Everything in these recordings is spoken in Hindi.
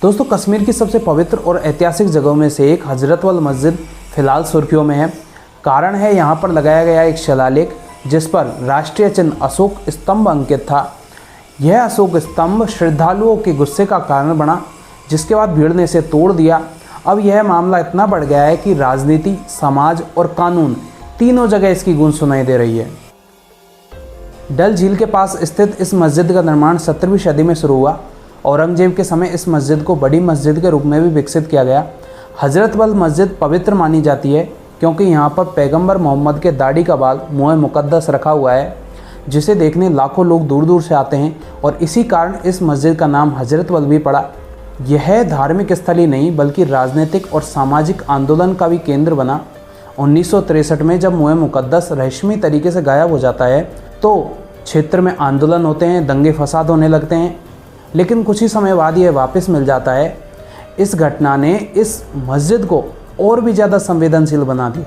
दोस्तों, कश्मीर की सबसे पवित्र और ऐतिहासिक जगहों में से एक हजरतबल मस्जिद फ़िलहाल सुर्खियों में है। कारण है यहाँ पर लगाया गया एक शिलालेख जिस पर राष्ट्रीय चिन्ह अशोक स्तंभ अंकित था। यह अशोक स्तंभ श्रद्धालुओं के गुस्से का कारण बना, जिसके बाद भीड़ ने इसे तोड़ दिया। अब यह मामला इतना बढ़ गया है कि राजनीति, समाज और कानून तीनों जगह इसकी गूंज सुनाई दे रही है। डल झील के पास स्थित इस मस्जिद का निर्माण 17वीं सदी में शुरू हुआ। औरंगजेब के समय इस मस्जिद को बड़ी मस्जिद के रूप में भी विकसित किया गया। हजरतबल मस्जिद पवित्र मानी जाती है क्योंकि यहाँ पर पैगंबर मोहम्मद के दाढ़ी का बाल मोए मुक़द्दस रखा हुआ है, जिसे देखने लाखों लोग दूर दूर से आते हैं और इसी कारण इस मस्जिद का नाम हजरतबल भी पड़ा। यह धार्मिक स्थल ही नहीं बल्कि राजनीतिक और सामाजिक आंदोलन का भी केंद्र बना। 1963 में जब मोए मुक़द्दस रहस्यमयी तरीके से गायब हो जाता है तो क्षेत्र में आंदोलन होते हैं, दंगे फसाद होने लगते हैं, लेकिन कुछ ही समय बाद यह वापस मिल जाता है। इस घटना ने इस मस्जिद को और भी ज़्यादा संवेदनशील बना दिया।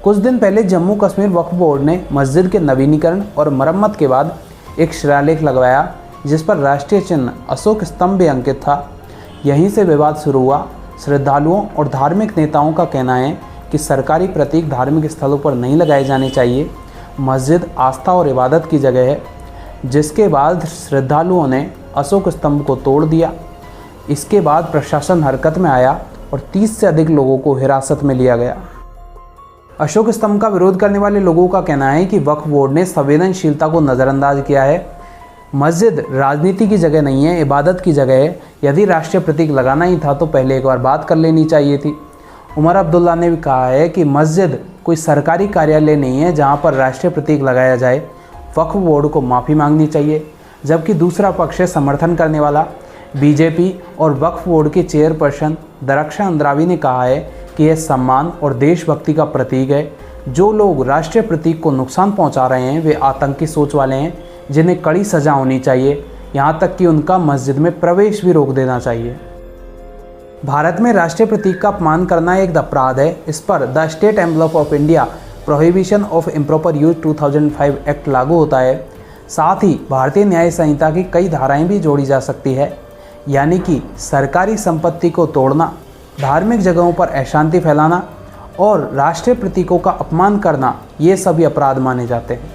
कुछ दिन पहले जम्मू कश्मीर वक्फ बोर्ड ने मस्जिद के नवीनीकरण और मरम्मत के बाद एक शिलालेख लगवाया जिस पर राष्ट्रीय चिन्ह अशोक स्तंभ भी अंकित था। यहीं से विवाद शुरू हुआ। श्रद्धालुओं और धार्मिक नेताओं का कहना है कि सरकारी प्रतीक धार्मिक स्थलों पर नहीं लगाए जाने चाहिए। मस्जिद आस्था और इबादत की जगह है। जिसके बाद श्रद्धालुओं ने अशोक स्तंभ को तोड़ दिया। इसके बाद प्रशासन हरकत में आया और 30 से अधिक लोगों को हिरासत में लिया गया। अशोक स्तंभ का विरोध करने वाले लोगों का कहना है कि वक्फ बोर्ड ने संवेदनशीलता को नज़रअंदाज किया है। मस्जिद राजनीति की जगह नहीं है, इबादत की जगह है। यदि राष्ट्रीय प्रतीक लगाना ही था तो पहले एक बार बात कर लेनी चाहिए थी। उमर अब्दुल्ला ने भी कहा है कि मस्जिद कोई सरकारी कार्यालय नहीं है जहां पर राष्ट्रीय प्रतीक लगाया जाए। वक्फ बोर्ड को माफ़ी मांगनी चाहिए। जबकि दूसरा पक्ष समर्थन करने वाला बीजेपी और वक्फ बोर्ड के चेयरपर्सन दरख्शां अंद्रावी ने कहा है कि यह सम्मान और देशभक्ति का प्रतीक है। जो लोग राष्ट्रीय प्रतीक को नुकसान पहुंचा रहे हैं वे आतंकी सोच वाले हैं जिन्हें कड़ी सज़ा होनी चाहिए, यहाँ तक कि उनका मस्जिद में प्रवेश भी रोक देना चाहिए। भारत में राष्ट्रीय प्रतीक का अपमान करना एक अपराध है। इस पर the state emblem of India prohibition of improper use 2005 act लागू होता है। साथ ही भारतीय न्याय संहिता की कई धाराएं भी जोड़ी जा सकती है, यानी कि सरकारी संपत्ति को तोड़ना, धार्मिक जगहों पर अशांति फैलाना और राष्ट्रीय प्रतीकों का अपमान करना, ये सभी अपराध माने जाते हैं।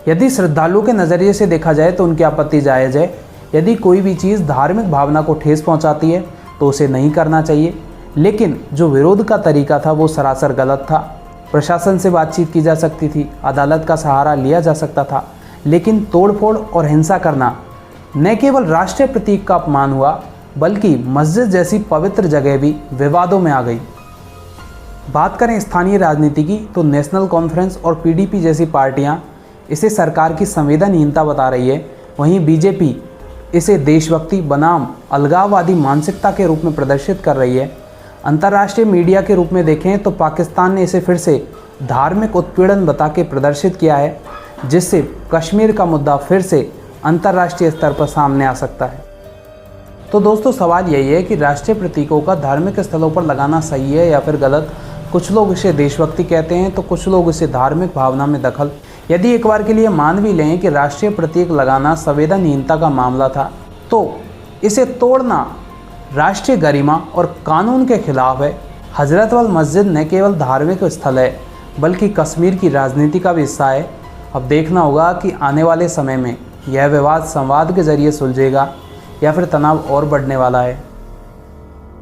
यदि श्रद्धालुओं के नज़रिए से देखा जाए तो उनकी आपत्ति जायज़ है। यदि कोई भी चीज़ धार्मिक भावना को ठेस पहुंचाती है तो उसे नहीं करना चाहिए, लेकिन जो विरोध का तरीका था वो सरासर गलत था। प्रशासन से बातचीत की जा सकती थी, अदालत का सहारा लिया जा सकता था, लेकिन तोड़फोड़ और हिंसा करना न केवल राष्ट्रीय प्रतीक का अपमान हुआ बल्कि मस्जिद जैसी पवित्र जगह भी विवादों में आ गई। बात करें स्थानीय राजनीति की तो नेशनल कॉन्फ्रेंस और पीडीपी जैसी पार्टियां इसे सरकार की संवेदनहीनता बता रही है। वहीं बीजेपी इसे देशभक्ति बनाम अलगाववादी मानसिकता के रूप में प्रदर्शित कर रही है। अंतर्राष्ट्रीय मीडिया के रूप में देखें तो पाकिस्तान ने इसे फिर से धार्मिक उत्पीड़न बता के प्रदर्शित किया है, जिससे कश्मीर का मुद्दा फिर से अंतर्राष्ट्रीय स्तर पर सामने आ सकता है। तो दोस्तों, सवाल यही है कि राष्ट्रीय प्रतीकों का धार्मिक स्थलों पर लगाना सही है या फिर गलत। कुछ लोग इसे देशभक्ति कहते हैं तो कुछ लोग इसे धार्मिक भावना में दखल। यदि एक बार के लिए मान भी लें कि राष्ट्रीय प्रतीक लगाना संवेदनहीनता का मामला था तो इसे तोड़ना राष्ट्रीय गरिमा और कानून के खिलाफ है। हजरतबल मस्जिद न केवल धार्मिक स्थल है बल्कि कश्मीर की राजनीति का भी हिस्सा है। अब देखना होगा कि आने वाले समय में यह विवाद संवाद के जरिए सुलझेगा या फिर तनाव और बढ़ने वाला है।